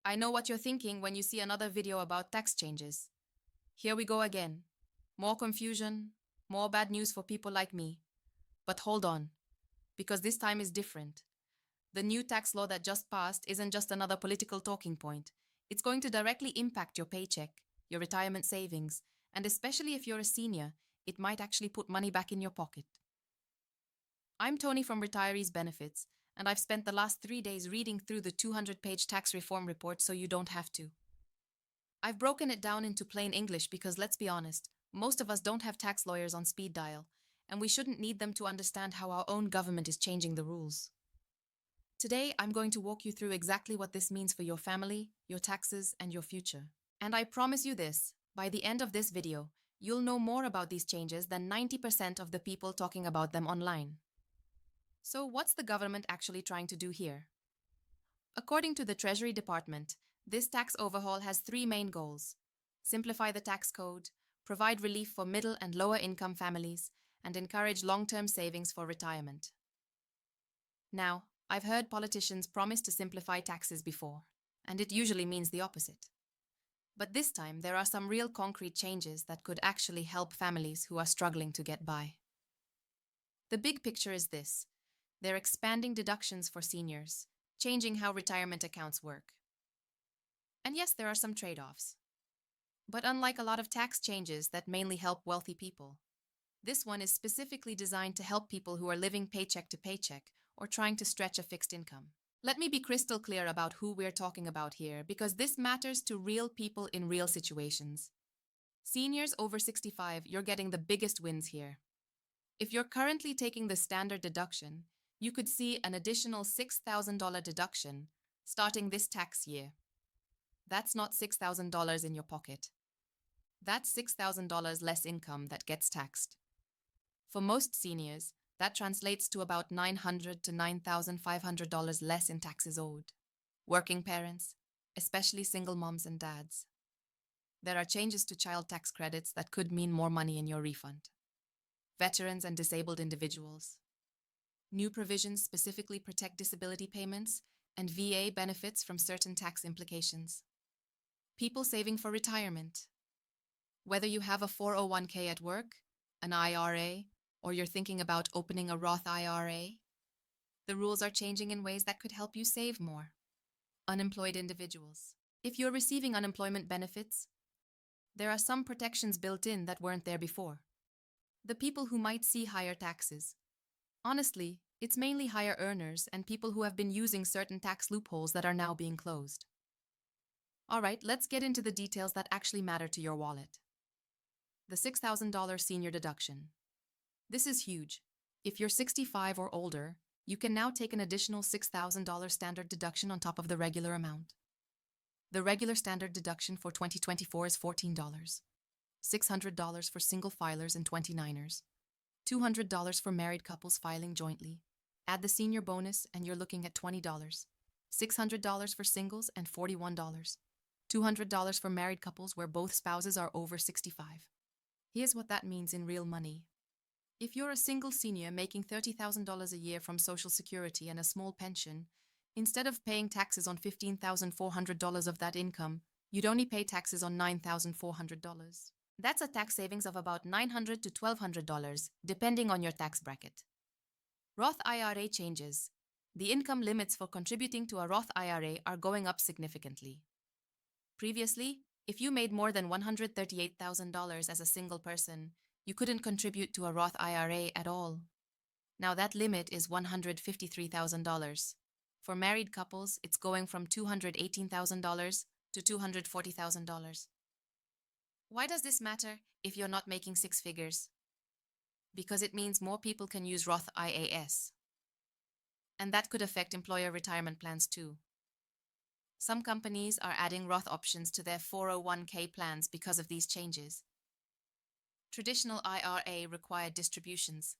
I know what you're thinking when you see another video about tax changes. Here we go again. More confusion, more bad news for people like me. But hold on, because this time is different. The new tax law that just passed isn't just another political talking point. It's going to directly impact your paycheck, your retirement savings, and especially if you're a senior, it might actually put money back in your pocket. I'm Tony from Retirees Benefits, and I've spent the last 3 days reading through the 200-page tax reform report so you don't have to. I've broken it down into plain English because, let's be honest, most of us don't have tax lawyers on speed dial, and we shouldn't need them to understand how our own government is changing the rules. Today, I'm going to walk you through exactly what this means for your family, your taxes, and your future. And I promise you this, by the end of this video, you'll know more about these changes than 90% of the people talking about them online. So what's the government actually trying to do here? According to the Treasury Department, this tax overhaul has three main goals: simplify the tax code, provide relief for middle and lower income families, and encourage long-term savings for retirement. Now, I've heard politicians promise to simplify taxes before, and it usually means the opposite. But this time, there are some real concrete changes that could actually help families who are struggling to get by. The big picture is this: they're expanding deductions for seniors, changing how retirement accounts work. And yes, there are some trade-offs. But unlike a lot of tax changes that mainly help wealthy people, this one is specifically designed to help people who are living paycheck to paycheck or trying to stretch a fixed income. Let me be crystal clear about who we're talking about here, because this matters to real people in real situations. Seniors over 65, you're getting the biggest wins here. If you're currently taking the standard deduction, you could see an additional $6,000 deduction starting this tax year. That's not $6,000 in your pocket. That's $6,000 less income that gets taxed. For most seniors, that translates to about $900 to $9,500 less in taxes owed. Working parents, especially single moms and dads. There are changes to child tax credits that could mean more money in your refund. Veterans and disabled individuals. New provisions specifically protect disability payments and VA benefits from certain tax implications. People saving for retirement. Whether you have a 401k at work, an IRA, or you're thinking about opening a Roth IRA, the rules are changing in ways that could help you save more. Unemployed individuals. If you're receiving unemployment benefits, there are some protections built in that weren't there before. The people who might see higher taxes. Honestly, it's mainly higher earners and people who have been using certain tax loopholes that are now being closed. All right, let's get into the details that actually matter to your wallet. The $6,000 senior deduction. This is huge. If you're 65 or older, you can now take an additional $6,000 standard deduction on top of the regular amount. The regular standard deduction for 2024 is $14, $600 for single filers and 29ers, $200 for married couples filing jointly. Add the senior bonus and you're looking at $20, $600 for singles and $41, $200 for married couples where both spouses are over 65. Here's what that means in real money. If you're a single senior making $30,000 a year from Social Security and a small pension, instead of paying taxes on $15,400 of that income, you'd only pay taxes on $9,400. That's a tax savings of about $900 to $1,200, depending on your tax bracket. Roth IRA changes. The income limits for contributing to a Roth IRA are going up significantly. Previously, if you made more than $138,000 as a single person, you couldn't contribute to a Roth IRA at all. Now that limit is $153,000. For married couples, it's going from $218,000 to $240,000. Why does this matter if you're not making six figures? Because it means more people can use Roth IRAs. And that could affect employer retirement plans too. Some companies are adding Roth options to their 401k plans because of these changes. Traditional IRA required distributions.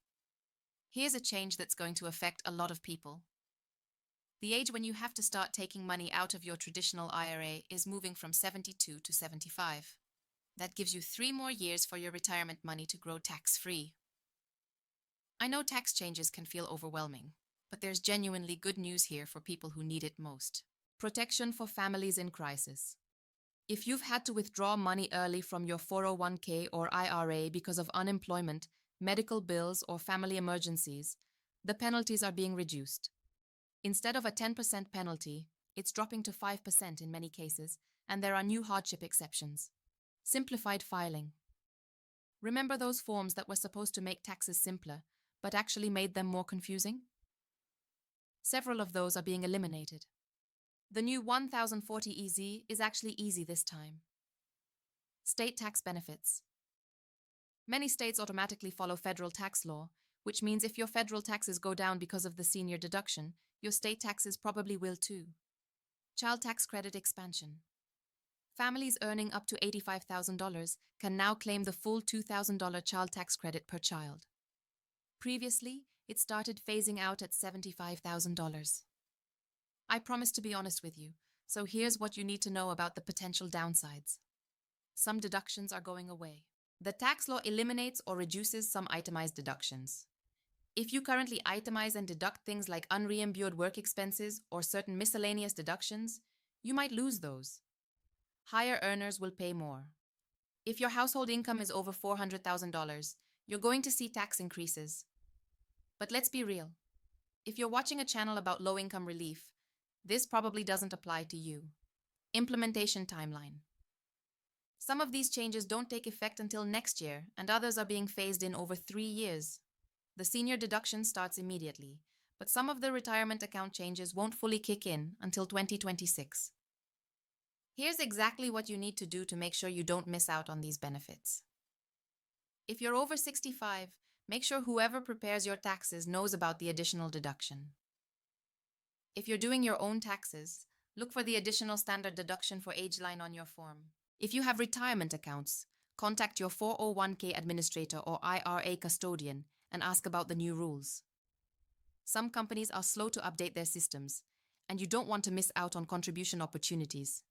Here's a change that's going to affect a lot of people. The age when you have to start taking money out of your traditional IRA is moving from 72 to 75. That gives you 3 more years for your retirement money to grow tax-free. I know tax changes can feel overwhelming, but there's genuinely good news here for people who need it most. Protection for families in crisis. If you've had to withdraw money early from your 401k or IRA because of unemployment, medical bills, or family emergencies, the penalties are being reduced. Instead of a 10% penalty, it's dropping to 5% in many cases, and there are new hardship exceptions. Simplified filing. Remember those forms that were supposed to make taxes simpler, but actually made them more confusing? Several of those are being eliminated. The new 1040 EZ is actually easy this time. State tax benefits. Many states automatically follow federal tax law, which means if your federal taxes go down because of the senior deduction, your state taxes probably will too. Child tax credit expansion. Families earning up to $85,000 can now claim the full $2,000 child tax credit per child. Previously, it started phasing out at $75,000. I promise to be honest with you, so here's what you need to know about the potential downsides. Some deductions are going away. The tax law eliminates or reduces some itemized deductions. If you currently itemize and deduct things like unreimbursed work expenses or certain miscellaneous deductions, you might lose those. Higher earners will pay more. If your household income is over $400,000, you're going to see tax increases. But let's be real. If you're watching a channel about low-income relief, this probably doesn't apply to you. Implementation timeline. Some of these changes don't take effect until next year, and others are being phased in over 3 years. The senior deduction starts immediately, but some of the retirement account changes won't fully kick in until 2026. Here's exactly what you need to do to make sure you don't miss out on these benefits. If you're over 65, make sure whoever prepares your taxes knows about the additional deduction. If you're doing your own taxes, look for the additional standard deduction for age line on your form. If you have retirement accounts, contact your 401k administrator or IRA custodian and ask about the new rules. Some companies are slow to update their systems, and you don't want to miss out on contribution opportunities.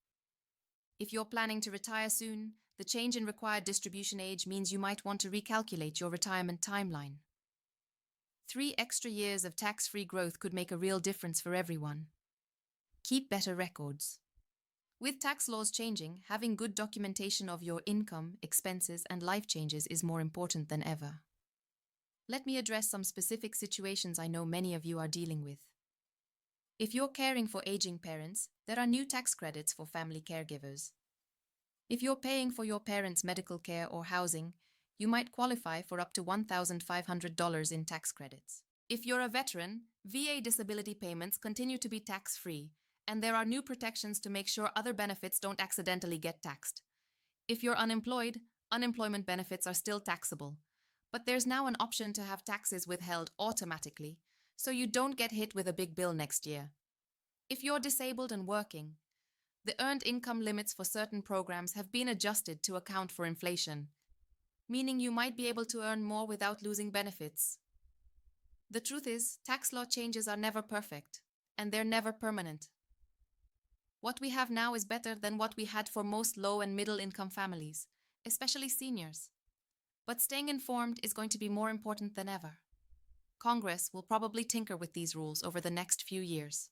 If you're planning to retire soon, the change in required distribution age means you might want to recalculate your retirement timeline. 3 extra years of tax-free growth could make a real difference for everyone. Keep better records. With tax laws changing, having good documentation of your income, expenses, and life changes is more important than ever. Let me address some specific situations I know many of you are dealing with. If you're caring for aging parents, there are new tax credits for family caregivers. If you're paying for your parents' medical care or housing, you might qualify for up to $1,500 in tax credits. If you're a veteran, VA disability payments continue to be tax-free, and there are new protections to make sure other benefits don't accidentally get taxed. If you're unemployed, unemployment benefits are still taxable, but there's now an option to have taxes withheld automatically, so you don't get hit with a big bill next year. If you're disabled and working, the earned income limits for certain programs have been adjusted to account for inflation, meaning you might be able to earn more without losing benefits. The truth is, tax law changes are never perfect, and they're never permanent. What we have now is better than what we had for most low and middle income families, especially seniors. But staying informed is going to be more important than ever. Congress will probably tinker with these rules over the next few years.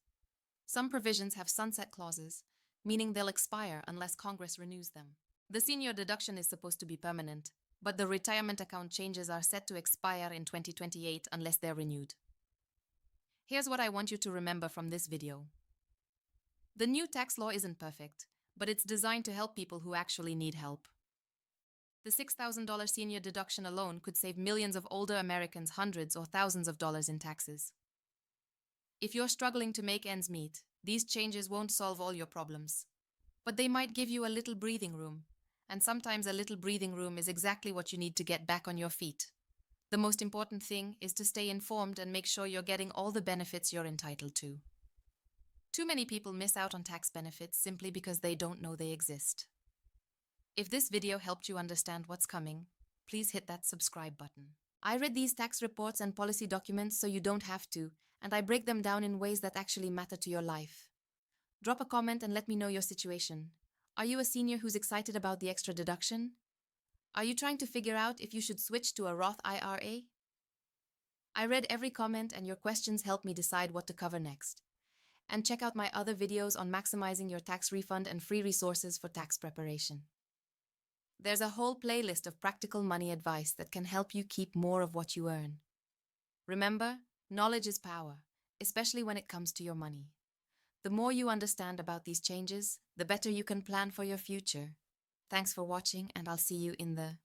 Some provisions have sunset clauses, meaning they'll expire unless Congress renews them. The senior deduction is supposed to be permanent, but the retirement account changes are set to expire in 2028 unless they're renewed. Here's what I want you to remember from this video. The new tax law isn't perfect, but it's designed to help people who actually need help. The $6,000 senior deduction alone could save millions of older Americans hundreds or thousands of dollars in taxes. If you're struggling to make ends meet, these changes won't solve all your problems. But they might give you a little breathing room, and sometimes a little breathing room is exactly what you need to get back on your feet. The most important thing is to stay informed and make sure you're getting all the benefits you're entitled to. Too many people miss out on tax benefits simply because they don't know they exist. If this video helped you understand what's coming, please hit that subscribe button. I read these tax reports and policy documents so you don't have to, and I break them down in ways that actually matter to your life. Drop a comment and let me know your situation. Are you a senior who's excited about the extra deduction? Are you trying to figure out if you should switch to a Roth IRA? I read every comment and your questions help me decide what to cover next. And check out my other videos on maximizing your tax refund and free resources for tax preparation. There's a whole playlist of practical money advice that can help you keep more of what you earn. Remember, knowledge is power, especially when it comes to your money. The more you understand about these changes, the better you can plan for your future. Thanks for watching, and I'll see you in the